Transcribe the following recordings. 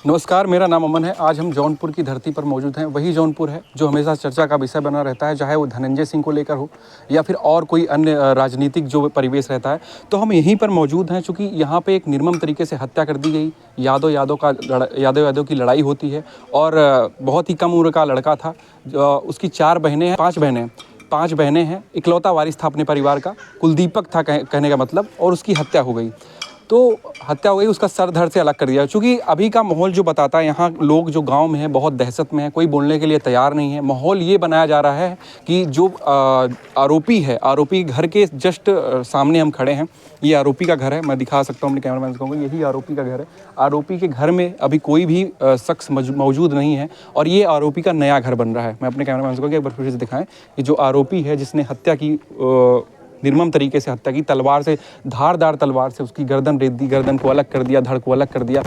नमस्कार, मेरा नाम अमन है। आज हम जौनपुर की धरती पर मौजूद हैं। वही जौनपुर है जो हमेशा चर्चा का विषय बना रहता है, चाहे वो धनंजय सिंह को लेकर हो या फिर और कोई अन्य राजनीतिक जो परिवेश रहता है। तो हम यहीं पर मौजूद हैं चूँकि यहाँ पे एक निर्मम तरीके से हत्या कर दी गई। यादव की लड़ाई होती है और बहुत ही कम उम्र का लड़का था। उसकी 4 बहनें हैं, 5 बहनें हैं। 5 बहनें हैं, इकलौता वारिस था अपने परिवार का, कुलदीपक था कहने का मतलब, और उसकी हत्या हो गई। तो हत्या हो गई, उसका सर धड़ से अलग कर दिया। चूँकि अभी का माहौल जो बताता है, यहाँ लोग जो गांव में हैं बहुत दहशत में है, कोई बोलने के लिए तैयार नहीं है। माहौल ये बनाया जा रहा है कि जो आरोपी है, आरोपी घर के जस्ट सामने हम खड़े हैं। ये आरोपी का घर है, मैं दिखा सकता हूँ अपने कैमरामैन को, यही आरोपी का घर है। आरोपी के घर में अभी कोई भी शख्स मौजूद नहीं है और ये आरोपी का नया घर बन रहा है। मैं अपने कैमरामैन को एक बार फिर से दिखाएं, ये जो आरोपी है जिसने हत्या की, निर्मम तरीके से हत्या की, तलवार से, धारदार तलवार से उसकी गर्दन रेत दी, गर्दन को अलग कर दिया, धड़ को अलग कर दिया,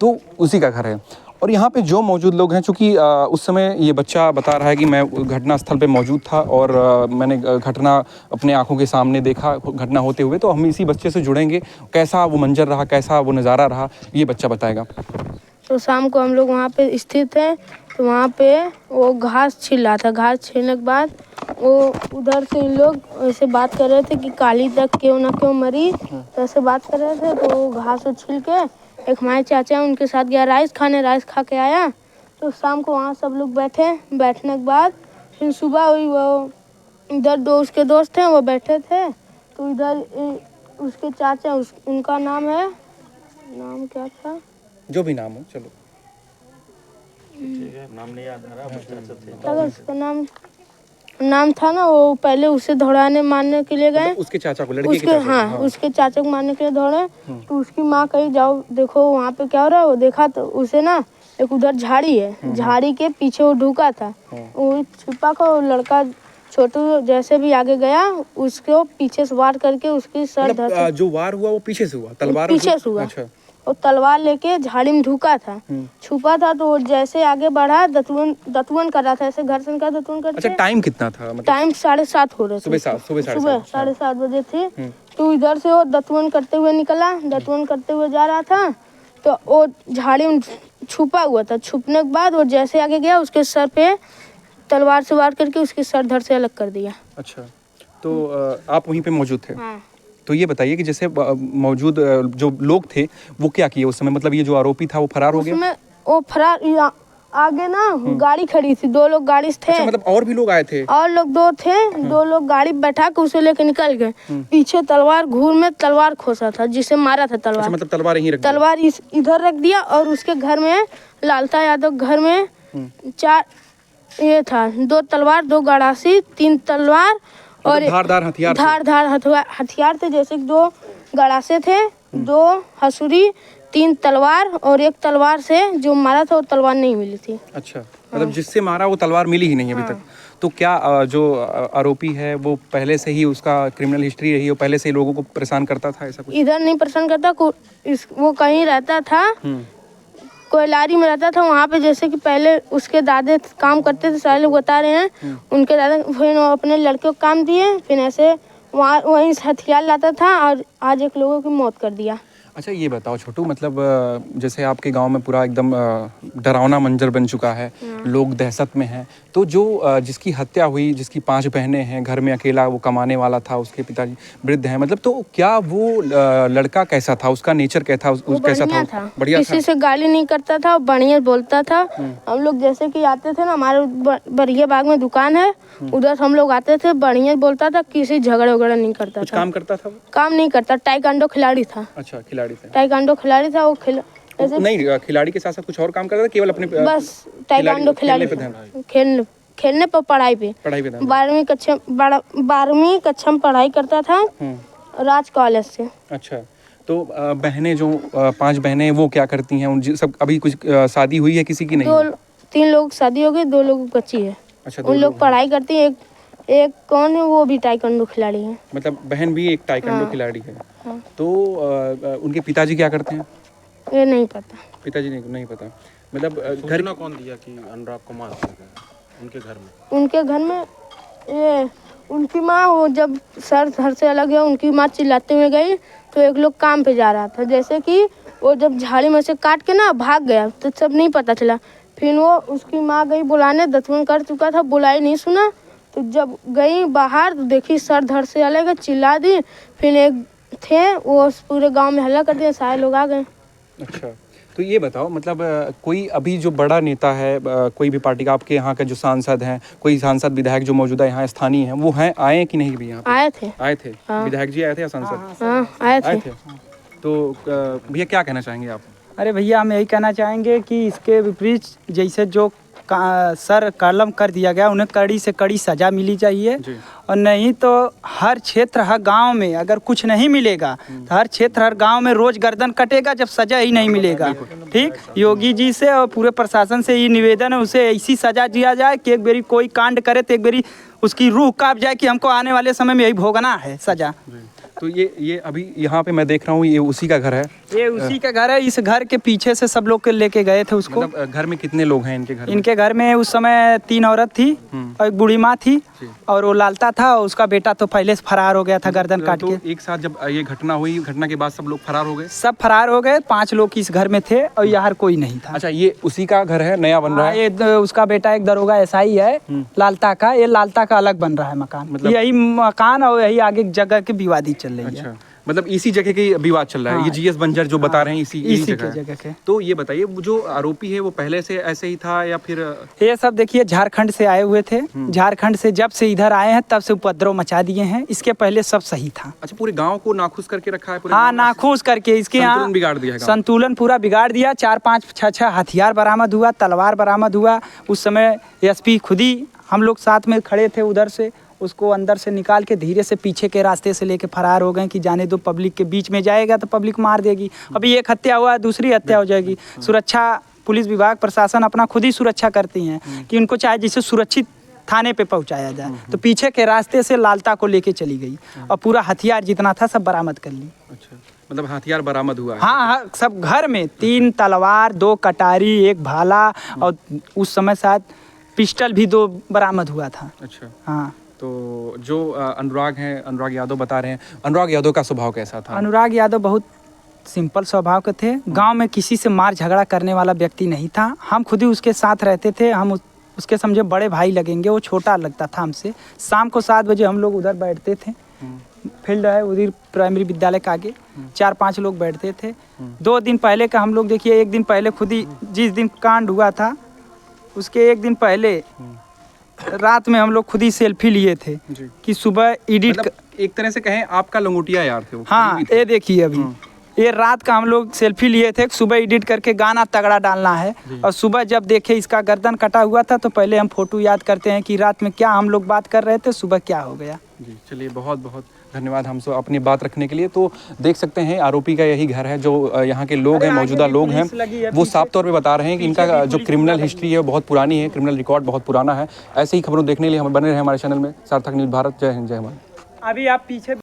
तो उसी का घर है। और यहाँ पे जो मौजूद लोग हैं, चूँकि उस समय ये बच्चा बता रहा है कि मैं घटनास्थल पे मौजूद था और मैंने घटना अपने आंखों के सामने देखा, घटना होते हुए। तो हम इसी बच्चे से जुड़ेंगे, कैसा वो मंजर रहा, कैसा वो नज़ारा रहा, ये बच्चा बताएगा। तो शाम को हम लोग वहाँ पे स्थित हैं, तो वहाँ पे वो घास छील रहा था। घास छीलने के बाद वो उधर से इन लोग ऐसे बात कर रहे थे कि काली तक क्यों ना क्यों मरी, तो ऐसे बात कर रहे थे। तो घास को छील के एक हमारे चाचा है, उनके साथ गया राइस खाने, राइस खा के आया। तो शाम को वहाँ सब लोग बैठे, बैठने के बाद फिर सुबह हुई, वो इधर 2 उसके दोस्त हैं, वो बैठे थे। तो इधर उसके चाचा, उनका नाम क्या था, जो भी नाम हो, चलो ठीक है, नाम नहीं याद आ रहा। अगर उसका नाम था ना, वो पहले उसे दौड़ाने मारने के लिए गए। उसके चाचा को, लड़के के चाचा को, हाँ, उसके चाचा को मारने के लिए दौड़े। तो उसकी माँ कही जाओ देखो वहाँ पे क्या हो रहा है। वो देखा तो उसे ना एक उधर झाड़ी है, झाड़ी के पीछे वो ढुका था। वो छिपा को लड़का छोटू जैसे भी आगे गया, उसको पीछे से वार करके उसकी सर धड़ से, जो वार हुआ वो पीछे से हुआ, तलवार पीछे से हुआ। अच्छा। और तलवार लेके झाड़ी में ढुका था, छुपा था। तो जैसे आगे बढ़ा, दतवन कर रहा था, ऐसे घर से का दतवन करते। अच्छा, टाइम कितना था? मतलब टाइम 7:30 हो रहे थे, सुबह 7:30 बजे थी। तो इधर से वो दतवन करते हुए निकला, दतवन करते हुए जा रहा था। तो वो झाड़ी में छुपा हुआ था। छुपने के बाद वो जैसे आगे गया, उसके सर पे तलवार से वार करके उसकी सर धड़ से अलग कर दिया। अच्छा, तो आप वहीं पे मौजूद थे? हाँ। तो ये बताइए कि जैसे मौजूद जो लोग थे वो क्या किए उस समय? मतलब ये जो आरोपी था वो फरार हो गया? उसमें वो फरार, आगे ना गाड़ी खड़ी थी, 2 लोग गाड़ी से थे। अच्छा, मतलब और भी लोग आए थे? और लोग 2 थे, 2 लोग गाड़ी बैठा के उसे लेके निकल गए। पीछे तलवार, घूर में तलवार खोसा था, जिसे मारा था तलवार। अच्छा, मतलब तलवार यहीं रख दिया? तलवार इधर रख दिया। और उसके घर में, लालता यादव घर में 4 ये था, 2 तलवार, 2 गड़ासी, 3 तलवार और धारदार हथियार, धारदार हथियार थे। जैसे 2 गड़ासे थे, 2 हसूरी, 3 तलवार, और 1 तलवार से जो मारा था वो तलवार नहीं मिली थी। अच्छा, मतलब जिससे मारा वो तलवार मिली ही नहीं अभी तक। तो क्या जो आरोपी है वो पहले से ही उसका क्रिमिनल हिस्ट्री रही है, वो पहले से ही लोगों को परेशान करता था, ऐसा कुछ? इधर नहीं परेशान करता, वो कहीं रहता था, कोयलारी में रहता था। वहाँ पे जैसे कि पहले उसके दादे काम करते थे, सारे लोग बता रहे हैं। उनके दादा फिर अपने लड़के को काम दिए, फिर ऐसे वहीं से हथियार लाता था और आज 1 लोगों की मौत कर दिया। अच्छा, ये बताओ छोटू, मतलब जैसे आपके गांव में पूरा एकदम डरावना मंजर बन चुका है, लोग दहशत में हैं, तो जो जिसकी हत्या हुई, जिसकी 5 बहनें हैं, घर में अकेला वो कमाने वाला था, उसके पिताजी वृद्ध हैं, मतलब तो क्या वो लड़का कैसा था? उसका नेचर कैसा था? कैसा था? बढ़िया था? किसी से गाली नहीं करता था, बढ़िया बोलता था। हम लोग जैसे कि आते थे ना, हमारे बरिया बाग में दुकान है, उधर हम लोग आते थे, बढ़िया बोलता था, किसी झगड़ा वगड़ा नहीं करता था। काम करता था? काम नहीं करता, टाइकांडो खिलाड़ी था। अच्छा, खिलाड़ी था? टाइकांडो खिलाड़ी था वो। नहीं, खिलाड़ी के साथ साथ कुछ और काम करता था, केवल अपने बस टाइकांडो खिलाड़ी, खेलने पर, पढ़ाई पे 12वीं कक्षा में पढ़ाई करता था राज कॉलेज से। अच्छा, तो बहनें जो 5 बहनें वो क्या करती हैं? उन सब अभी कुछ शादी हुई है किसी की? नहीं, 3 लोग शादी हो गई, 2 लोग बच्ची है। अच्छा, उन लोग पढ़ाई करती है। एक कौन है, वो भी टाइकांडो खिलाड़ी है। मतलब बहन भी एक टाइकांडो खिलाड़ी है। तो उनके पिताजी क्या करते हैं? ये नहीं पता, पिताजी नहीं पता। मतलब घर ना कौन दिया कि अनुराग को मार दिया उनके घर में? उनके घर में ये उनकी माँ वो जब सर घर से अलग है उनकी माँ चिल्लाते हुए गई तो एक लोग काम पे जा रहा था, जैसे कि वो जब झाड़ी में से काट के ना भाग गया तो सब नहीं पता चला। फिर वो उसकी माँ गई बुलाने, दतवन कर चुका था, बुलाई नहीं सुना, तो जब गई बाहर तो देखी सर धड़ से अलग है, चिल्ला दी। फिर एक थे वो पूरे गांव में हल्ला कर दिया, सारे लोग आ गए। अच्छा, तो ये बताओ मतलब कोई अभी जो बड़ा नेता है कोई भी पार्टी का, आपके यहाँ का जो सांसद हैं, कोई सांसद विधायक जो मौजूदा यहाँ स्थानीय हैं, वो हैं, आए कि नहीं भी यहाँ पे? आए थे। आए थे? हाँ। विधायक जी आए थे या सांसद? हाँ आए थे। तो भैया क्या कहना चाहेंगे आप? अरे भैया हम यही कहना चाहेंगे कि इसके विपरीत जैसे जो सर कलम कर दिया गया उन्हें कड़ी से कड़ी सज़ा मिली चाहिए। और नहीं तो हर क्षेत्र हर गांव में अगर कुछ नहीं मिलेगा तो हर क्षेत्र हर गांव में रोज गर्दन कटेगा जब सज़ा ही नहीं मिलेगा। ठीक, योगी जी से और पूरे प्रशासन से ये निवेदन है, उसे ऐसी सज़ा दिया जाए कि एक बारी कोई कांड करे तो एक बारी उसकी रूह कांप जाए कि हमको आने वाले समय में यही भोगना है सज़ा। तो ये अभी यहाँ पे मैं देख रहा हूँ, ये उसी का घर है? ये उसी का घर है। इस घर के पीछे से सब लोग के लेके गए थे उसको। मतलब घर में कितने लोग हैं इनके घर में? इनके घर में उस समय 3 औरत थी और एक बूढ़ी माँ थी और वो लालता था, और उसका बेटा तो पहले से फरार हो गया था गर्दन काट के। तो एक साथ जब ये घटना हुई, घटना के बाद सब लोग फरार हो गए? सब फरार हो गए। 5 लोग इस घर में थे और यहाँ कोई नहीं था। अच्छा, ये उसी का घर है, नया बन रहा है? ये उसका बेटा एक दरोगा एसआई है लालता का। ये लालता का अलग बन रहा है मकान, मतलब यही मकान और यही आगे जगह की विवादी चल रही है। मतलब इसी जगह की विवाद चल रहा है। ये जीएस बंजर जो बता रहे हैं इसी जगह के। तो ये बताइए, जो आरोपी है वो पहले से ऐसे ही था या फिर? ये सब देखिए झारखंड से आए हुए थे। झारखंड से जब से इधर आए हैं तब से उपद्रव मचा दिए हैं। इसके पहले सब सही था। अच्छा, पूरे गांव को नाखुश करके रखा है पूरे? हाँ, नाखुश करके इसके यहाँ बिगाड़ दिया है, संतुलन पूरा बिगाड़ दिया। 4, 5, 6 हथियार बरामद हुआ, तलवार बरामद हुआ। उस समय एसपी खुद ही, हम लोग साथ में खड़े थे उधर से, उसको अंदर से निकाल के धीरे से पीछे के रास्ते से लेके फरार हो गए कि जाने दो, पब्लिक के बीच में जाएगा तो पब्लिक मार देगी। अभी एक हत्या हुआ, दूसरी हत्या हो जाएगी। सुरक्षा पुलिस विभाग प्रशासन अपना खुद ही सुरक्षा करती हैं कि उनको चाहे जिसे सुरक्षित थाने पे पहुंचाया जाए। तो पीछे के रास्ते से लालता को लेके चली गई और पूरा हथियार जितना था सब बरामद कर ली। अच्छा, मतलब हथियार बरामद हुआ है? हाँ, सब घर में 3 तलवार, 2 कटारी, 1 भाला और उस समय शायद पिस्टल भी 2 बरामद हुआ था। अच्छा, हाँ। तो जो अनुराग हैं, अनुराग यादव बता रहे हैं, अनुराग यादव का स्वभाव कैसा था? अनुराग यादव बहुत सिंपल स्वभाव के थे। गांव में किसी से मार झगड़ा करने वाला व्यक्ति नहीं था। हम खुद ही उसके साथ रहते थे। हम उसके समझे बड़े भाई लगेंगे। वो छोटा लगता था हमसे। शाम को 7 बजे हम लोग उधर बैठते थे, फील्ड है उधर प्राइमरी विद्यालय के आगे, 4-5 लोग बैठते थे। 2 दिन पहले का हम लोग देखिए, एक दिन पहले खुद ही जिस दिन कांड हुआ था उसके एक दिन पहले रात में हम लोग खुद ही सेल्फी लिए थे कि सुबह एडिट मतलब एक तरह से कहें आपका लंगोटिया यार थे वो? हाँ, ये देखिए अभी ये रात का हम लोग सेल्फी लिए थे। सुबह एडिट करके गाना तगड़ा डालना है और सुबह जब देखे इसका गर्दन कटा हुआ था तो पहले हम फोटो याद करते हैं कि रात में क्या हम लोग बात कर रहे थे, सुबह क्या हो गया। जी, चलिए बहुत बहुत धन्यवाद हमसे अपनी बात रखने के लिए। तो देख सकते हैं आरोपी का यही घर है। जो यहाँ के लोग हैं, मौजूदा लोग हैं, वो साफ तौर पे बता रहे हैं कि इनका जो क्रिमिनल हिस्ट्री है वो बहुत पुरानी है, क्रिमिनल रिकॉर्ड बहुत पुराना है। ऐसे ही खबरों देखने के लिए हम बने रहे हमारे चैनल में। सार्थक न्यूज़ भारत। जय हिंद, जय हिंद। अभी आप पीछे